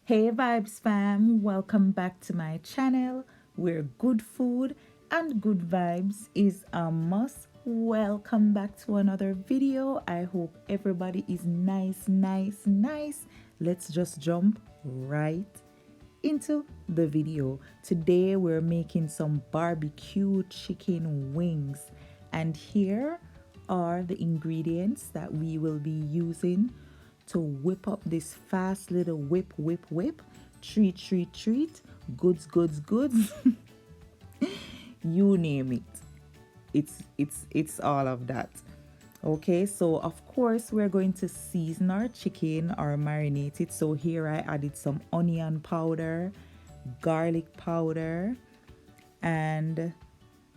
Hey Vibes fam, welcome back to my channel where good food and good vibes is a must. Welcome back to another video. I hope everybody is nice. Let's just jump right into the video. Today we're making some barbecue chicken wings, and here are the ingredients that we will be using to whip up this fast little whip, treat, goods, you name it. It's all of that. Okay, so of course we're going to season our chicken or marinate it. So here I added some onion powder, garlic powder, and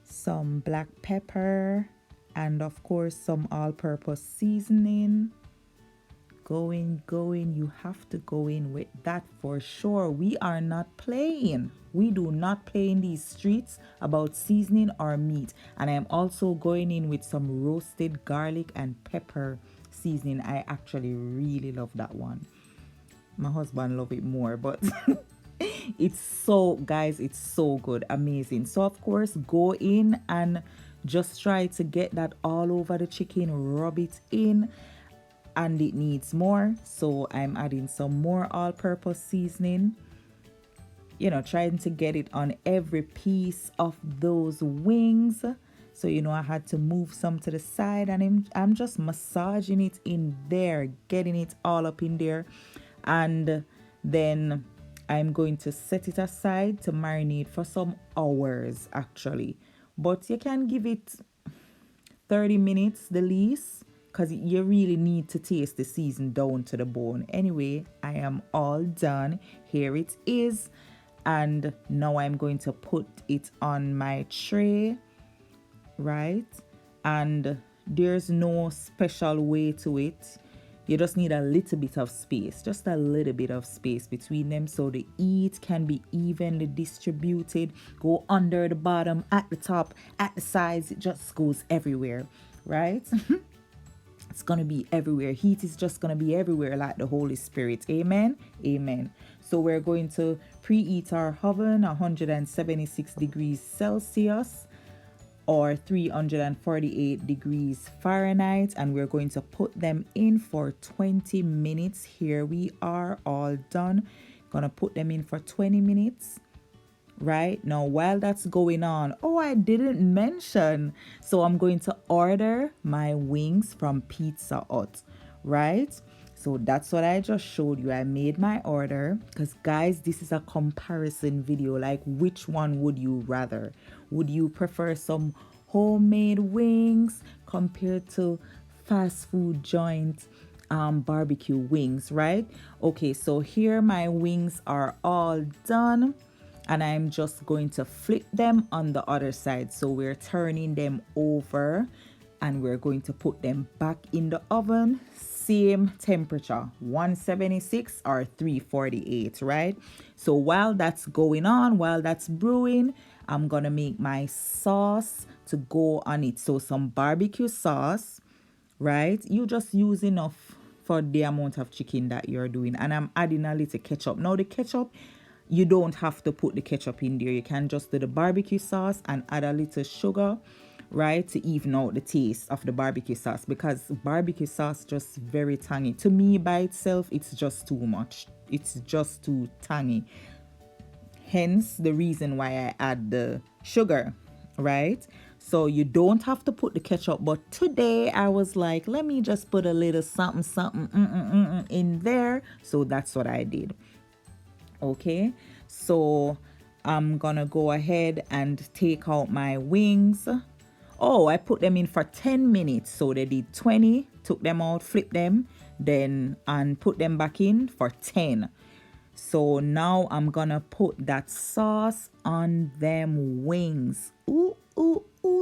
some black pepper, and of course some all-purpose seasoning. Going, you have to go in with that for sure. We are not playing. We do not play in these streets about seasoning our meat. And I am also going in with some roasted garlic and pepper seasoning. I actually really love that one. My husband love it more, but it's so, guys, it's so good, amazing. So of course go in and just try to get that all over the chicken, rub it in, and it needs more, so I'm adding some more all-purpose seasoning, trying to get it on every piece of those wings. So I had to move some to the side, and I'm just massaging it in there, getting it all up in there. And then I'm going to set it aside to marinate for some hours actually, but you can give it 30 minutes the least, because you really need to taste the season down to the bone. Anyway, I am all done. Here it is. And now I'm going to put it on my tray, right? And there's no special way to it. You just need a little bit of space, just a little bit of space between them so the heat can be evenly distributed. Go under the bottom, at the top, at the sides. It just goes everywhere, right? It's going to be everywhere. Heat is just going to be everywhere like the Holy Spirit. Amen. Amen. So we're going to preheat our oven 176 degrees Celsius or 348 degrees Fahrenheit, and we're going to put them in for 20 minutes. Here we are, all done. Gonna put them in for 20 minutes. Right now, while that's going on, I didn't mention, so I'm going to order my wings from Pizza Hut, right? So that's what I just showed you. I made my order because, guys, this is a comparison video. Like, which one would you rather? Would you prefer some homemade wings compared to fast food joint barbecue wings, right? Okay, so here my wings are all done, and I'm just going to flip them on the other side. So we're turning them over and we're going to put them back in the oven, same temperature, 176 or 348, right? So while that's going on, while that's brewing, I'm gonna make my sauce to go on it. So some barbecue sauce, right? You just use enough for the amount of chicken that you're doing, and I'm adding a little ketchup. Now the ketchup, you don't have to put the ketchup in there. You can just do the barbecue sauce and add a little sugar, right, to even out the taste of the barbecue sauce, because barbecue sauce just very tangy. To me, by itself, it's just too much. It's just too tangy. Hence the reason why I add the sugar, right? So you don't have to put the ketchup, but today I was like, let me just put a little something in there. So that's what I did. Okay, so I'm gonna go ahead and take out my wings. I put them in for 10 minutes. So they did 20, took them out, flip them, then and put them back in for 10. So now I'm gonna put that sauce on them wings. Ooh,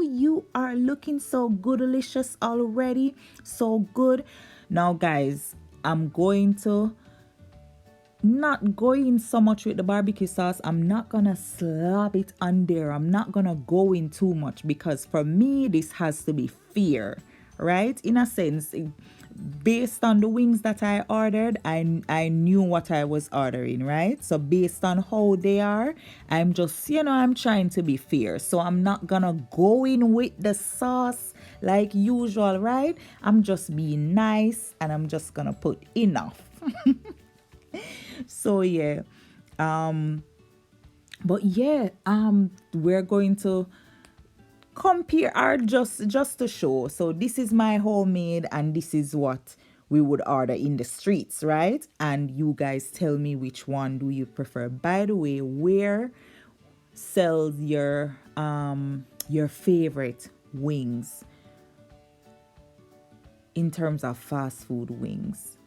you are looking so good, delicious already. So good. Now guys, I'm going to not going so much with the barbecue sauce. I'm not gonna slap it on there. I'm not gonna go in too much, because for me this has to be fair, right? In a sense, based on the wings that I ordered, I knew what I was ordering, right? So based on how they are, I'm just, I'm trying to be fair. So I'm not gonna go in with the sauce like usual, right? I'm just being nice and I'm just gonna put enough. So yeah. But yeah, we're going to compare our just to show. So this is my homemade and this is what we would order in the streets, right? And you guys tell me which one do you prefer. By the way, where sells your favorite wings in terms of fast food wings?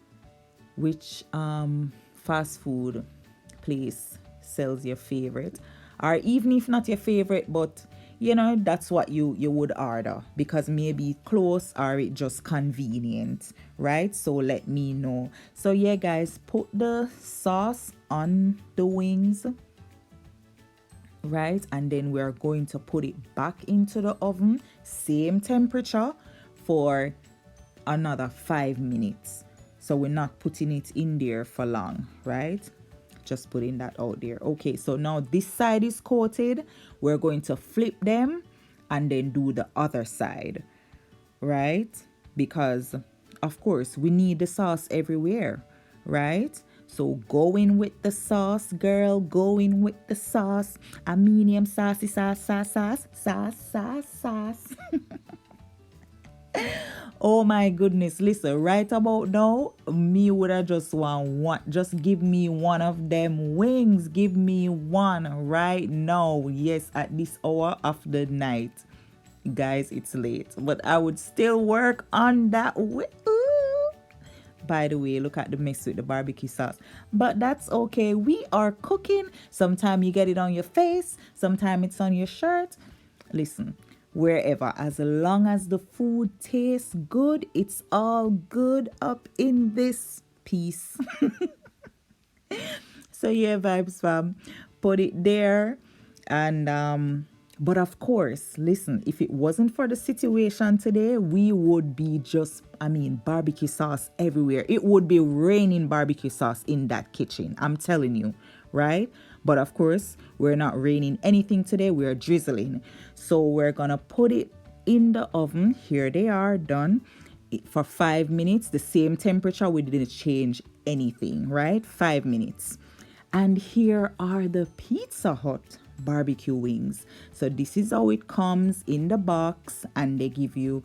Which fast food place sells your favorite? Or even if not your favorite, but that's what you would order because maybe close or it just convenient, right? So let me know. So yeah, guys, put the sauce on the wings, right? And then we're going to put it back into the oven, same temperature, for another 5 minutes. So we're not putting it in there for long, right? Just putting that out there. Okay, so now this side is coated. We're going to flip them and then do the other side, right? Because of course we need the sauce everywhere, right? So go in with the sauce, girl. Go in with the sauce. A medium saucy sauce. Oh my goodness, listen, right about now, me would have just just give me one of them wings. Give me one right now. Yes, at this hour of the night. Guys, it's late, but I would still work on that. By the way, look at the mix with the barbecue sauce. But that's okay. We are cooking. Sometimes you get it on your face. Sometimes it's on your shirt. Listen, wherever, as long as the food tastes good, it's all good up in this piece. So yeah, vibes fam, put it there. And but of course, listen, if it wasn't for the situation today, we would be just, barbecue sauce everywhere. It would be raining barbecue sauce in that kitchen, I'm telling you, right? But of course, we're not raining anything today. We're drizzling. So we're gonna put it in the oven. Here they are, done for 5 minutes. The same temperature. We didn't change anything, right? 5 minutes. And here are the Pizza Hut barbecue wings. So this is how it comes in the box, and they give you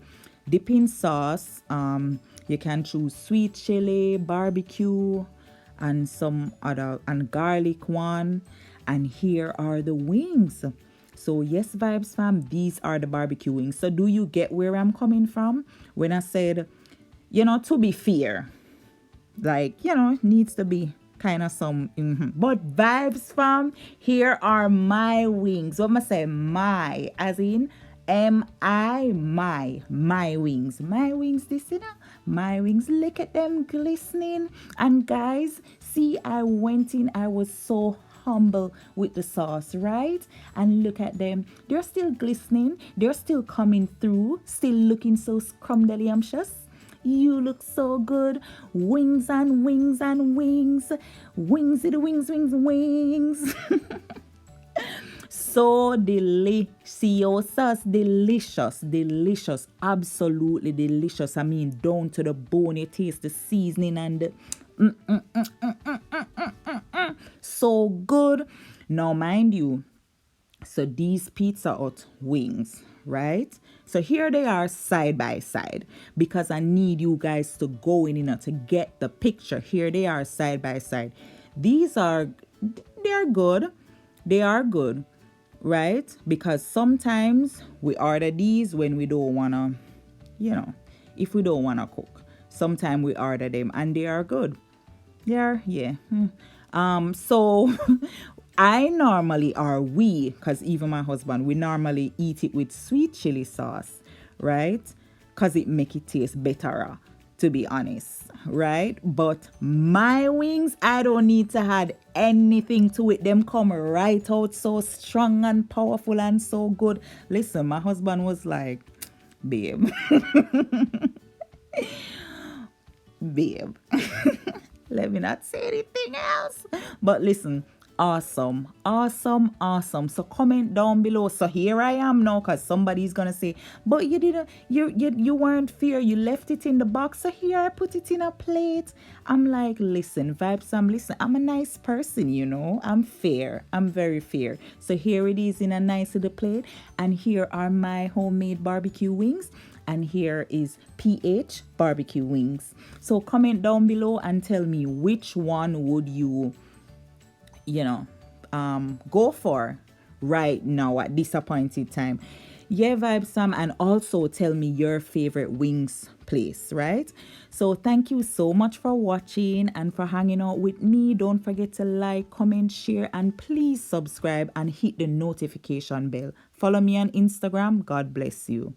dipping sauce. You can choose sweet chili, barbecue, and some other, and garlic one. And here are the wings. So yes, vibes fam, these are the barbecue wings. So do you get where I'm coming from when I said, to be fair, like, needs to be kind of some but vibes fam, here are my wings. What am I say? My, as in M-I, my wings. My wings, this, my wings. Look at them glistening. And guys, see, I went in, I was so humble with the sauce, right? And look at them. They're still glistening. They're still coming through. Still looking so scrumdiddlyumptious. You look so good. Wings and wings and wings. Wings, wings. So delicious, delicious, absolutely delicious. Down to the bone, you taste the seasoning and the so good. Now, mind you, so these Pizza Hut wings, right? So here they are side by side, because I need you guys to go in, to get the picture. Here they are side by side. They're good. They are good, right? Because sometimes we order these when we don't want to, if we don't want to cook. Sometimes we order them and they are good. Yeah. So I normally, or we, because even my husband, we normally eat it with sweet chili sauce, right? Because it make it taste better, to be honest, right? But my wings, I don't need to add anything to it. Them come right out so strong and powerful and so good. Listen, my husband was like, babe. babe. Let me not say anything else. But listen, awesome, awesome, awesome. So comment down below. So here I am now, because somebody's gonna say, but you didn't, you weren't fair. You left it in the box. So here I put it in a plate. I'm like, listen, Vibe Sam, listen, I'm a nice person, you know. I'm fair. I'm very fair. So here it is in a nice little plate. And here are my homemade barbecue wings. And here is PH barbecue wings. So comment down below and tell me which one would you go for right now at this appointed time. Yeah, Vibe Sam, and also tell me your favorite wings place, right? So thank you so much for watching and for hanging out with me. Don't forget to like, comment, share, and please subscribe and hit the notification bell. Follow me on Instagram. God bless you.